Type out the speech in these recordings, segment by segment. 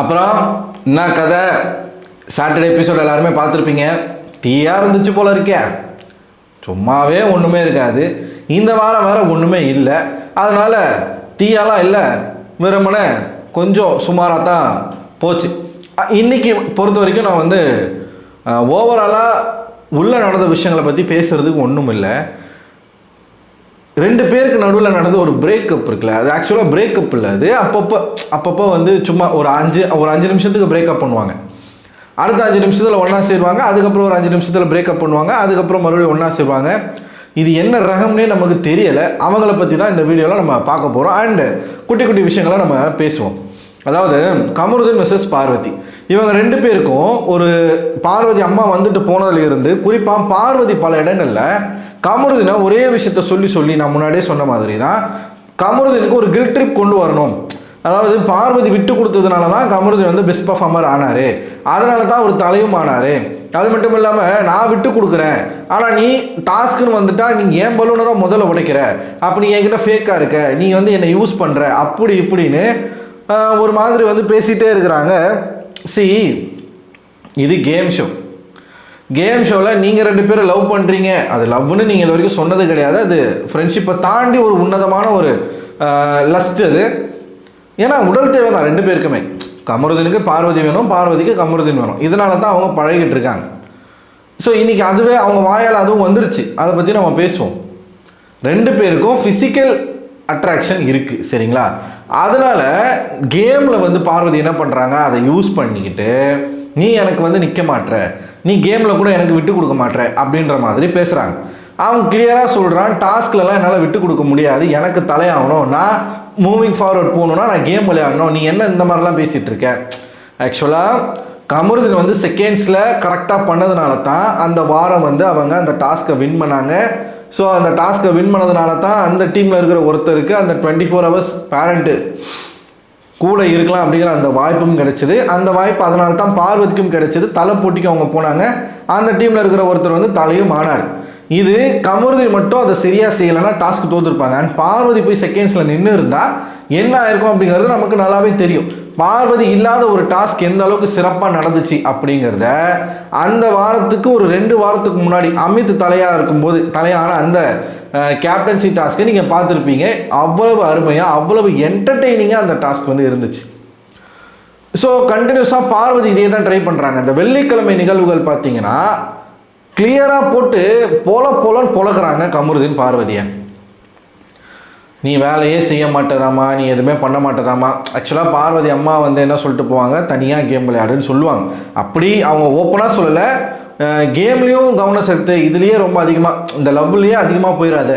அப்புறம் என்ன கதை? சாட்டர்டே எபிசோட் எல்லாருமே பார்த்துருப்பீங்க. டீயாக இருந்துச்சு போல இருக்கே. சும்மாவே ஒன்றுமே இருக்காது. இந்த வாரம் வேறு ஒன்றுமே இல்லை. அதனால் டீயாலாம் இல்லை, வெறுமனே கொஞ்சம் சுமாராக தான் போச்சு. இன்றைக்கி பொறுத்த வரைக்கும் நான் வந்து ஓவராலாக உள்ளே நடந்த விஷயங்களை பற்றி பேசுகிறதுக்கு ஒன்றும் இல்லை. ரெண்டு பேருக்கு நடுவில் நடந்த ஒரு பிரேக்கப் இருக்குல்ல, அது ஆக்சுவலாக பிரேக்கப் இல்லை, அது அப்பப்போ வந்து சும்மா ஒரு அஞ்சு நிமிஷத்துக்கு பிரேக்கப் பண்ணுவாங்க. அடுத்த 5 நிமிஷத்தில் ஒன்றா சேருவாங்க. அதுக்கப்புறம் ஒரு 5 நிமிஷத்தில் பிரேக்கப் பண்ணுவாங்க. அதுக்கப்புறம் மறுபடியும் ஒன்றா சேருவாங்க. இது என்ன ரகம்னே நமக்கு தெரியலை. அவங்கள பற்றி தான் இந்த வீடியோவில் நம்ம பார்க்க போகிறோம். அண்டு குட்டி குட்டி விஷயங்களை நம்ம பேசுவோம். அதாவது கமருதீன் மிஸ்ஸஸ் பார்வதி, இவங்க ரெண்டு பேருக்கும் ஒரு பார்வதி அம்மா வந்துட்டு போனதுலேருந்து குறிப்பாக பார்வதி பல இடங்களில் கமருதீனை ஒரே விஷயத்த சொல்லி நான் முன்னாடியே சொன்ன மாதிரி தான் கமருதீனுக்கு ஒரு கில்ட் ட்ரிப் கொண்டு வரணும். அதாவது பார்வதி விட்டு கொடுத்ததுனால தான் கமருதீன் வந்து பெஸ்ட் பர்ஃபார்மர் ஆனார், அதனால தான் ஒரு தலையும் ஆனார். அது மட்டும் இல்லாமல் நான் விட்டு கொடுக்குறேன், ஆனால் நீ டாஸ்க்குன்னு வந்துட்டா நீங்கள் ஏன் பலூனை தான் முதல்ல உடைக்கிற, அப்போ நீ என்கிட்ட ஃபேக்காக இருக்க, நீ வந்து என்னை யூஸ் பண்ணுற, அப்படி இப்படின்னு ஒரு மாதிரி வந்து பேசிகிட்டே இருக்கிறாங்க. இது கேம் ஷோவில் நீங்கள் ரெண்டு பேரும் லவ் பண்ணுறீங்க, அது லவ்னு நீங்கள் இது வரைக்கும் சொன்னது கிடையாது. அது ஃப்ரெண்ட்ஷிப்பை தாண்டி ஒரு உன்னதமான ஒரு லஸ்ட் அது. ஏன்னா உடல் தேவை தான் ரெண்டு பேருக்குமே. கமருதீனுக்கு பார்வதி வேணும், பார்வதிக்கு கமருதீன் வேணும். இதனால தான் அவங்க பழகிட்டு இருக்காங்க. ஸோ இன்றைக்கி அதுவே அவங்க வாயால் அதுவும் வந்துருச்சு. அதை பற்றி நம்ம பேசுவோம். ரெண்டு பேருக்கும் ஃபிசிக்கல் அட்ராக்ஷன் இருக்குது, சரிங்களா? அதனால் கேமில் வந்து பார்வதி என்ன பண்ணுறாங்க, அதை யூஸ் பண்ணிக்கிட்டு நீ எனக்கு வந்து நிற்க மாட்ற, நீ கேமில் கூட எனக்கு விட்டு கொடுக்க மாட்ற அப்படின்ற மாதிரி பேசுகிறாங்க. அவன் கிளியராக சொல்கிறான், டாஸ்க்லலாம் என்னால் விட்டு கொடுக்க முடியாது, எனக்கு தலையாகணும், நான் மூவிங் ஃபார்வர்ட் போகணுன்னா நான் கேம் விளையாடணும், நீ என்ன இந்த மாதிரிலாம் பேசிகிட்டு இருக்க. ஆக்சுவலாக கமருதீன் வந்து செகண்ட்ஸில் கரெக்டாக பண்ணதுனால தான் அந்த வாரம் வந்து அவங்க அந்த டாஸ்க்கை வின் பண்ணாங்க. ஸோ அந்த டாஸ்க்கை வின் பண்ணதுனால தான் அந்த டீமில் இருக்கிற ஒருத்தருக்கு அந்த 24 hours பேரண்ட்டு கூட இருக்கலாம் அப்படிங்கிற அந்த வாய்ப்பும் கிடைச்சிது. அந்த வாய்ப்பு அதனால தான் பார்வதிக்கும் கிடைச்சிது. தலை போட்டிக்கு அவங்க போனாங்க. அந்த டீமில் இருக்கிற ஒருத்தர் வந்து தலையும் ஆனார். இது கமருதீன் மட்டும் அதை சரியாக செய்யலைன்னா டாஸ்க் தோற்றுருப்பாங்க. அண்ட் பார்வதி போய் செகண்ட்ஸில் நின்று இருந்தால் என்ன ஆயிருக்கும் அப்படிங்கிறது நமக்கு நல்லாவே தெரியும். பார்வதி இல்லாத ஒரு டாஸ்க் எந்த அளவுக்கு சிறப்பாக நடந்துச்சு அப்படிங்கிறத அந்த வாரத்துக்கு ஒரு 2 வாரத்துக்கு முன்னாடி அமித் தலையான அந்த கேப்டன்சி டாஸ்க்கை நீங்கள் பார்த்துருப்பீங்க. அவ்வளவு அருமையாக, அவ்வளவு என்டர்டெய்னிங்காக அந்த டாஸ்க் வந்து இருந்துச்சு. ஸோ கண்டினியூஸாக பார்வதி இதே தான் ட்ரை பண்ணுறாங்க. இந்த வெள்ளிக்கிழமை நிகழ்வுகள் பார்த்தீங்கன்னா கிளியராக போட்டு போலன்னு பொழக்கிறாங்க கமருதீன் பார்வதியை. நீ வேலையே செய்ய மாட்டேதாமா, நீ எதுவுமே பண்ண மாட்டேதாமா. ஆக்சுவலாக பார்வதி அம்மா வந்து என்ன சொல்லிட்டு போவாங்க, தனியாக கேம் விளையாடுன்னு சொல்லுவாங்க. அப்படி அவங்க ஓப்பனாக சொல்லலை, கேம்லேயும் கவனம் செலுத்து, இதுலேயே ரொம்ப அதிகமாக இந்த லவ்லேயே அதிகமாக போயிடாது.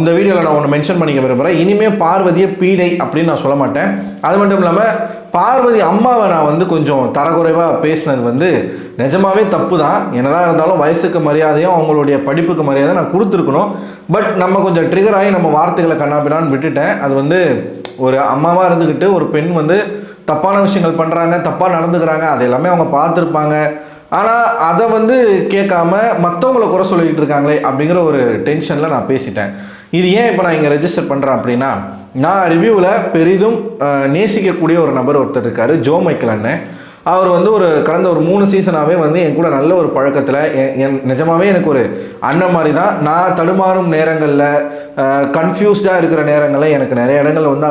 இந்த வீடியோவில் நான் ஒன்று மென்ஷன் பண்ணிக்க விரும்புகிறேன். இனிமேல் பார்வதியை பீடை அப்படின்னு நான் சொல்ல மாட்டேன். அது மட்டும் இல்லாமல் பார்வதி அம்மாவை நான் வந்து கொஞ்சம் தரக்குறைவாக பேசினது வந்து நிஜமாவே தப்பு தான். என்னதான் இருந்தாலும் வயசுக்கு மரியாதையும் அவங்களுடைய படிப்புக்கு மரியாதை நான் கொடுத்துருக்கணும். பட் நம்ம கொஞ்சம் ட்ரிகர் ஆகி நம்ம வார்த்தைகளை கண்ணாப்பிடான்னு விட்டுட்டேன். அது வந்து ஒரு அம்மாவாக இருந்துக்கிட்டு ஒரு பெண் வந்து தப்பான விஷயங்கள் பண்ணுறாங்க, தப்பாக நடந்துக்கிறாங்க, அது எல்லாமே அவங்க பார்த்துருப்பாங்க. ஆனால் அதை வந்து கேட்காம மற்றவங்கள குறை சொல்லிக்கிட்டு இருக்காங்களே அப்படிங்கிற ஒரு டென்ஷனில் நான் பேசிட்டேன். இது ஏன் இப்போ நான் இங்கே ரெஜிஸ்டர் பண்ணுறேன் அப்படின்னா, நான் ரிவ்யூவில் பெரிதும் நேசிக்கக்கூடிய ஒரு நபர் ஒருத்தர் இருக்கார், ஜோ மைக்கேல் அண்ணன். அவர் வந்து கடந்த ஒரு 3 சீசனாகவே வந்து என் கூட நல்ல ஒரு பழக்கத்தில் நிஜமாகவே எனக்கு ஒரு அண்ணன் மாதிரி தான். நான் தடுமாறும் நேரங்களில், கன்ஃபியூஸ்டாக இருக்கிற நேரங்களில் எனக்கு நிறைய இடங்களில் வந்து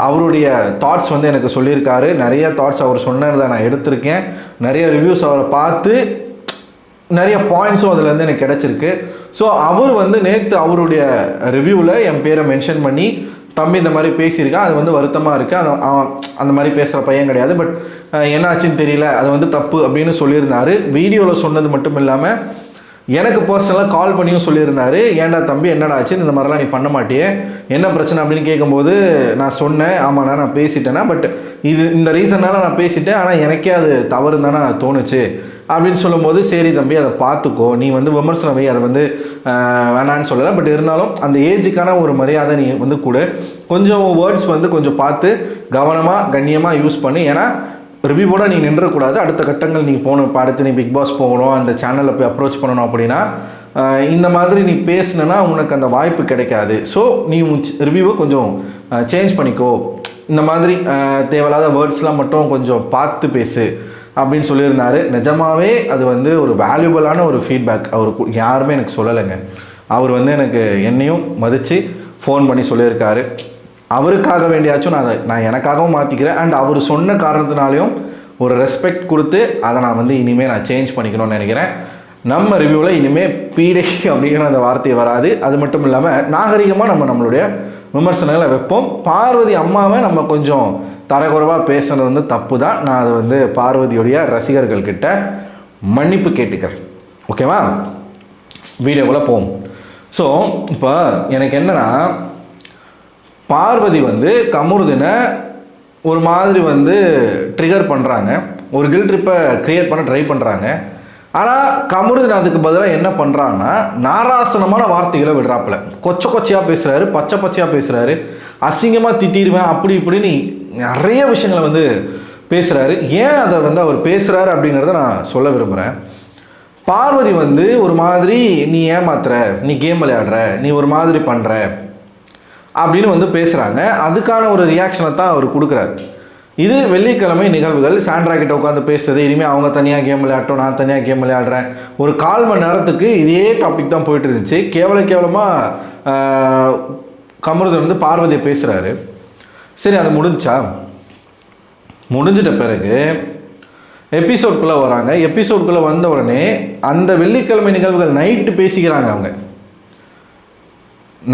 அவருடைய தாட்ஸ் வந்து எனக்கு சொல்லியிருக்காரு. நிறைய தாட்ஸ் அவர் சொன்னதை நான் எடுத்திருக்கேன். நிறைய ரிவ்யூஸ் அவரை பார்த்து நிறைய பாயிண்ட்ஸும் அதுலேருந்து எனக்கு கிடச்சிருக்கு. ஸோ அவர் வந்து நேற்று அவருடைய ரிவ்யூவில் என் பேரை மென்ஷன் பண்ணி, தம்பி இந்த மாதிரி பேசியிருக்கேன், அது வந்து வருத்தமாக இருக்குது, அந்த மாதிரி பேசுகிற பையன் கிடையாது, பட் என்னாச்சுன்னு தெரியல, அது வந்து தப்பு அப்படின்னு சொல்லியிருந்தார். வீடியோவில் சொன்னது மட்டும் இல்லாமல் எனக்கு பர்சனலாக கால் பண்ணியும் சொல்லியிருந்தார். ஏன்டா தம்பி என்னடா ஆச்சு, இந்த மாதிரிலாம் நீ பண்ண மாட்டியே, என்ன பிரச்சனை அப்படின்னு கேட்கும்போது நான் சொன்னேன், ஆமாண்ணா நான் பேசிட்டேன்னா, பட் இந்த ரீசனால் நான் பேசிட்டேன், ஆனால் எனக்கே அது தவறு தானே தோணுச்சு அப்படின்னு சொல்லும்போது, சரி தம்பி அதை பார்த்துக்கோ, நீ வந்து விமர்சனம் வை, அதை வந்து வேணான்னு சொல்லலை, பட் இருந்தாலும் அந்த ஏஜுக்கான ஒரு மரியாதை நீ வந்து கூட கொஞ்சம் வேர்ட்ஸ் வந்து கொஞ்சம் பார்த்து கவனமாக கண்ணியமாக யூஸ் பண்ணி, ஏன்னா ரிவ்யூவோட நீ நின்றக்கூடாது, அடுத்த கட்டங்கள் நீ போகணும். இப்போ அடுத்து நீ பிக் பாஸ் போகணும், அந்த சேனலில் போய் அப்ரோச் பண்ணணும் அப்படின்னா இந்த மாதிரி நீ பேசுனா உனக்கு அந்த வாய்ப்பு கிடைக்காது. ஸோ நீ ரிவ்யூவை கொஞ்சம் சேஞ்ச் பண்ணிக்கோ, இந்த மாதிரி தேவையில்லாத வேர்ட்ஸ்லாம் மட்டும் கொஞ்சம் பார்த்து பேசு அப்படின்னு சொல்லியிருந்தார். நிஜமாகவே அது வந்து ஒரு வேல்யூபிளான ஒரு ஃபீட்பேக். அவருக்கு யாருமே எனக்கு சொல்லலைங்க. அவர் வந்து எனக்கு என்னையும் மதித்து ஃபோன் பண்ணி சொல்லியிருக்காரு. அவருக்காக வேண்டியாச்சும் நான் எனக்காகவும் மாற்றிக்கிறேன். அண்ட் அவர் சொன்ன காரணத்தினாலையும் ஒரு ரெஸ்பெக்ட் கொடுத்து அதை நான் வந்து இனிமேல் நான் சேஞ்ச் பண்ணிக்கணும்னு நினைக்கிறேன். நம்ம ரிவ்யூவில் இனிமேல் பீடை அப்படிங்கிற அந்த வார்த்தை வராது. அது மட்டும் இல்லாமல் நாகரிகமாக நம்மளுடைய விமர்சனங்களை வைப்போம். பார்வதி அம்மாவை நம்ம கொஞ்சம் தரக்குறைவாக பேசுனது வந்து தப்பு தான். நான் அதை வந்து பார்வதியுடைய ரசிகர்கள்கிட்ட மன்னிப்பு கேட்டுக்கிறேன். ஓகேவா? வீடியோக்குள்ளே போவோம். ஸோ இப்போ எனக்கு என்னென்னா, பார்வதி வந்து கமருதீனை ஒரு மாதிரி வந்து ட்ரிகர் பண்ணுறாங்க, ஒரு கில்ட் ட்ரிப்பை க்ரியேட் பண்ண ட்ரை பண்ணுறாங்க. ஆனால் கமருதீன் அதுக்கு பதிலாக என்ன பண்ணுறான்னா, நாராசனமான வார்த்தைகளை விடுறாப்புல. கொச்சையாக பேசுகிறாரு, பச்சையாக பேசுகிறாரு, அசிங்கமாக திட்டிடுவேன் அப்படி இப்படின்னு நிறைய விஷயங்களை வந்து பேசுகிறாரு. ஏன் அதை வந்து அவர் பேசுகிறாரு அப்படிங்கிறத நான் சொல்ல விரும்புகிறேன். பார்வதி வந்து ஒரு மாதிரி நீ ஏமாத்துற, நீ கேம் விளையாடுற, நீ ஒரு மாதிரி பண்ணுற அப்படின்னு வந்து பேசுகிறாங்க. அதுக்கான ஒரு ரியாக்ஷனை தான் அவர் கொடுக்குறாரு. இது வெள்ளிக்கிழமை நிகழ்வுகள். சாண்ட்ரா கிட்ட உட்காந்து பேசுறது, இனிமேல் அவங்க தனியாக கேம் விளையாட்டோம், நான் தனியாக கேம் விளையாடுறேன். ஒரு 1/4 மணி நேரத்துக்கு இதே டாபிக் தான் போயிட்டு இருந்துச்சு. கேவலமாக கமருதீன் வந்து பார்வதியை பேசுகிறாரு. சரி, அது முடிஞ்சா? முடிஞ்சிட்ட பிறகு எபிசோட்குள்ளே வராங்க. எபிசோட்குள்ளே வந்த உடனே அந்த வெள்ளிக்கிழமை நிகழ்வுகள் நைட்டு பேசிக்கிறாங்க. அவங்க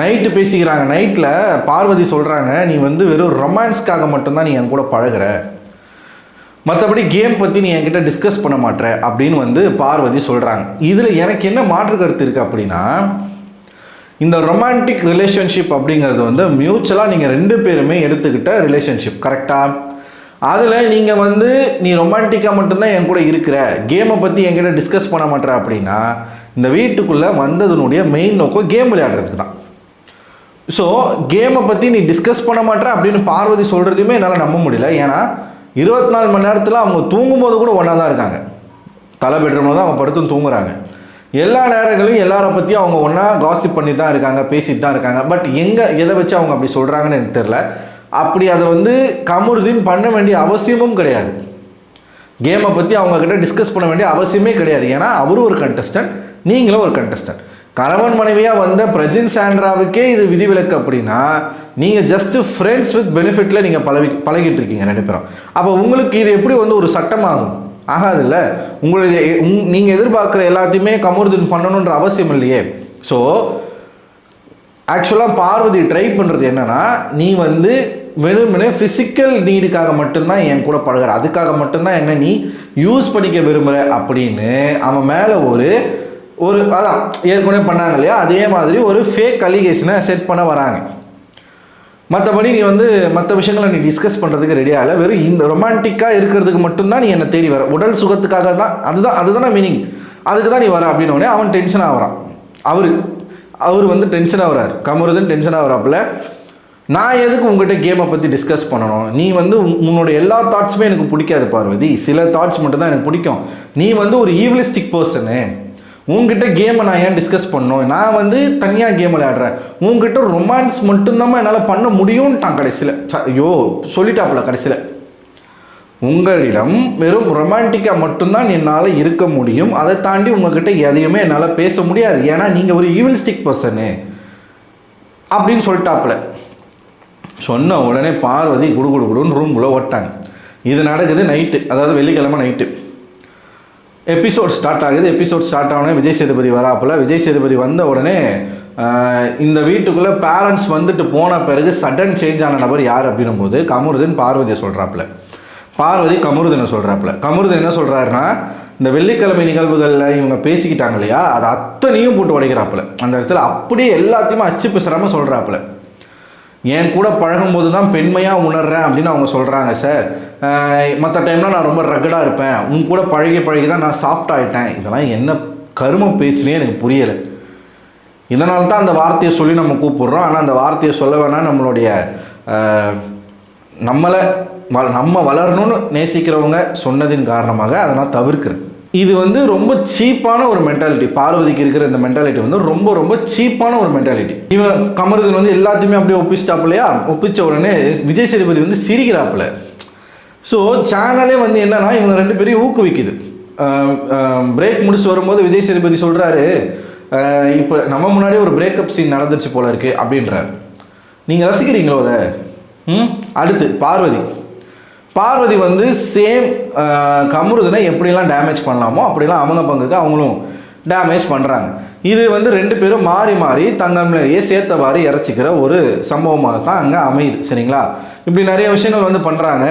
நைட்டு பேசிக்கிறாங்க. நைட்டில் பார்வதி சொல்கிறாங்க, நீ வந்து வெறும் ரொமான்ஸ்க்காக மட்டும்தான் நீ என் கூட பழகிற, மற்றபடி கேம் பற்றி நீ என்கிட்ட டிஸ்கஸ் பண்ண மாட்டேற அப்படின்னு வந்து பார்வதி சொல்கிறாங்க. இதில் எனக்கு என்ன மாற்று கருத்து இருக்குது அப்படின்னா, இந்த ரொமான்டிக் ரிலேஷன்ஷிப் அப்படிங்கிறது வந்து மியூச்சுவலாக நீங்கள் 2 பேருமே எடுத்துக்கிட்ட ரிலேஷன்ஷிப், கரெக்டாக? அதில் நீங்கள் வந்து நீ ரொமான்டிக்காக மட்டும்தான் என் கூட இருக்கிற, கேமை பற்றி என்கிட்ட டிஸ்கஸ் பண்ண மாட்டேற அப்படின்னா, இந்த வீட்டுக்குள்ளே வந்ததுனுடைய மெயின் நோக்கம் கேம் விளையாடுறதுக்கு தான். ஸோ கேமை பற்றி நீ டிஸ்கஸ் பண்ண மாட்டேற அப்படின்னு பார்வதி சொல்கிறதையுமே என்னால் நம்ப முடியல. ஏன்னா 24 மணி நேரத்தில் அவங்க தூங்கும்போது கூட ஒன்றா தான் இருக்காங்க. தலை பெட்ரூமில் தான் அவங்க படுத்துன்னு தூங்குறாங்க. எல்லா நேரங்களையும் எல்லாரை பற்றியும் அவங்க ஒன்றா காசிப் பண்ணி தான் இருக்காங்க, பேசிட்டு தான் இருக்காங்க. பட் எதை வச்சு அவங்க அப்படி சொல்கிறாங்கன்னு எனக்கு தெரில. அப்படி அதை வந்து கமருதீன் பண்ண வேண்டிய அவசியமும் கிடையாது. கேமை பற்றி அவங்கக்கிட்ட டிஸ்கஸ் பண்ண வேண்டிய அவசியமே கிடையாது. ஏன்னா அவரும் ஒரு கண்டஸ்டன்ட், நீங்களும் ஒரு கண்டஸ்டன்ட். கணவன் மனைவியாக வந்த பிரஜின் சாண்ட்ராவுக்கே இது விதிவிலக்கு அப்படின்னா, நீங்கள் ஜஸ்ட்டு ஃப்ரெண்ட்ஸ் வித் பெனிஃபிட்டில் நீங்கள் பழகிட்டு இருக்கீங்க 2 பேரும். அப்போ உங்களுக்கு இது எப்படி வந்து ஒரு சட்டமாகும்? ஆகாதுல்ல. உங்களுடைய நீங்கள் எதிர்பார்க்குற எல்லாத்தையுமே கமருதீன் பண்ணணுன்ற அவசியம் இல்லையே. ஸோ ஆக்சுவலாக பார்வதி ட்ரை பண்ணுறது என்னென்னா, நீ வந்து வெறுமனே ஃபிசிக்கல் நீடுக்காக மட்டும்தான் என் கூட பழகிற, அதுக்காக மட்டும்தான் என்ன நீ யூஸ் பண்ணிக்க விரும்புகிற அப்படின்னு அவன் மேலே ஒரு அதான் ஏற்கனவே பண்ணாங்க இல்லையா, அதே மாதிரி ஒரு ஃபேக் அலிகேஷனை செட் பண்ண வராங்க. மற்றபடி நீ வந்து மற்ற விஷயங்களை நீ டிஸ்கஸ் பண்ணுறதுக்கு ரெடியாக இல்லை. வெறும் இந்த ரொமான்டிக்காக இருக்கிறதுக்கு மட்டும்தான் நீ என்னை தேடி வர, உடல் சுகத்துக்காக தான், அதுதான் மீனிங், அதுக்கு தான் நீ வர அப்படின்னோடனே அவன் டென்ஷன் ஆகிறான். அவர் வந்து டென்ஷன் ஆகிறார். கமருதீன் டென்ஷன் ஆகிறாப்புல. நான் எதுக்கு உங்கள்கிட்ட கேமை பற்றி டிஸ்கஸ் பண்ணணும்? நீ வந்து உன்னோட எல்லா தாட்ஸுமே எனக்கு பிடிக்காது பார்வதி, சில தாட்ஸ் மட்டும்தான் எனக்கு பிடிக்கும். நீ வந்து ஒரு ஈவிலிஸ்டிக் பர்சனு, உங்ககிட்ட கேமை நான் ஏன் டிஸ்கஸ் பண்ணணும்? நான் வந்து தனியாக கேம் விளையாடுறேன், உங்ககிட்ட ரொமான்ஸ் மட்டும்தான் என்னால் பண்ண முடியும்ட்டான் கடைசியில். ஐயோ சொல்லிட்டாப்புல கடைசியில், உங்களிடம் வெறும் ரொமான்டிக்காக மட்டும்தான் என்னால் இருக்க முடியும், அதை தாண்டி உங்ககிட்ட எதையுமே என்னால் பேச முடியாது, ஏன்னா நீங்கள் ஒரு ஈவிலிஸ்டிக் பர்சனு அப்படின்னு சொல்லிட்டாப்புல. சொன்ன உடனே பார்வதி குடுன்னு ரூம்குள்ளே ஓட்டாங்க. இது நடக்குது நைட்டு, அதாவது வெள்ளிக்கிழமை நைட்டு. எபிசோட் ஸ்டார்ட் ஆகுது. எபிசோட் ஸ்டார்ட் ஆனோடனே விஜய் சேதுபதி வராப்புல. விஜய் சேதுபதி வந்த உடனே இந்த வீட்டுக்குள்ளே பேரண்ட்ஸ் வந்துட்டு போன பிறகு சடன் சேஞ்ச் ஆன நபர் யார் அப்படின்னும் போது கமருதீன் பார்வதியை சொல்கிறாப்புல. பார்வதி கமருதீனை சொல்கிறாப்புல. கமருதீன் என்ன சொல்கிறாருன்னா, இந்த வெள்ளிக்கிழமை நிகழ்வுகளில் இவங்க பேசிக்கிட்டாங்க இல்லையா, அதை அத்தனையும் போட்டு உடைக்கிறாப்புல. அந்த இடத்துல அப்படியே எல்லாத்தையுமே அச்சு பேசுகிறாம சொல்கிறாப்புல. என் கூட பழகும்போது தான் பெண்மையாக உணர்றேன் அப்படின்னு அவங்க சொல்கிறாங்க சார். மற்ற டைம்லாம் நான் ரொம்ப ரகடாக இருப்பேன், உன் கூட பழகி தான் நான் சாஃப்ட் ஆகிட்டேன். இதெல்லாம் என்ன கரும பேச்சுனே எனக்கு புரியலை. இதனால தான் அந்த வார்த்தையை சொல்லி நம்ம கூப்பிட்றோம். ஆனால் அந்த வார்த்தையை சொல்ல வேணாம், நம்மளுடைய நம்ம வளரணும்னு நேசிக்கிறவங்க சொன்னதின் காரணமாக அதை நான் தவிர்க்கிறேன். இது வந்து ரொம்ப சீப்பான ஒரு மென்டாலிட்டி. பார்வதிக்கு இருக்கிற இந்த மென்டாலிட்டி வந்து ரொம்ப ரொம்ப சீப்பான ஒரு மென்டாலிட்டி. இவன் கமருதீன் வந்து எல்லாத்தையுமே அப்படியே ஒப்பிச்சிட்டாப்புலையா, ஒப்பிச்ச உடனே விஜய் சேதுபதி வந்து சிரிக்கிறாப்புல. ஸோ சேனலே வந்து என்னன்னா இவங்க 2 பேரையும் ஊக்குவிக்குது. பிரேக் முடிச்சு வரும்போது விஜய் சேதுபதி சொல்கிறாரு, இப்போ நம்ம முன்னாடியே ஒரு பிரேக்கப் சீன் நடந்துச்சு போல இருக்கு அப்படின்றார். நீங்கள் ரசிக்கிறீங்களோ அதை? அடுத்து பார்வதி வந்து சேம் கமருதனை எப்படிலாம் டேமேஜ் பண்ணலாமோ அப்படிலாம் அவங்க பங்குக்கு அவங்களும் டேமேஜ் பண்ணுறாங்க. இது வந்து 2 பேரும் மாறி மாறி தங்கம்லேயே சேர்த்தவாறு இறச்சிக்கிற ஒரு சம்பவமாக தான் அங்கே அமையுது. சரிங்களா? இப்படி நிறைய விஷயங்கள் வந்து பண்ணுறாங்க.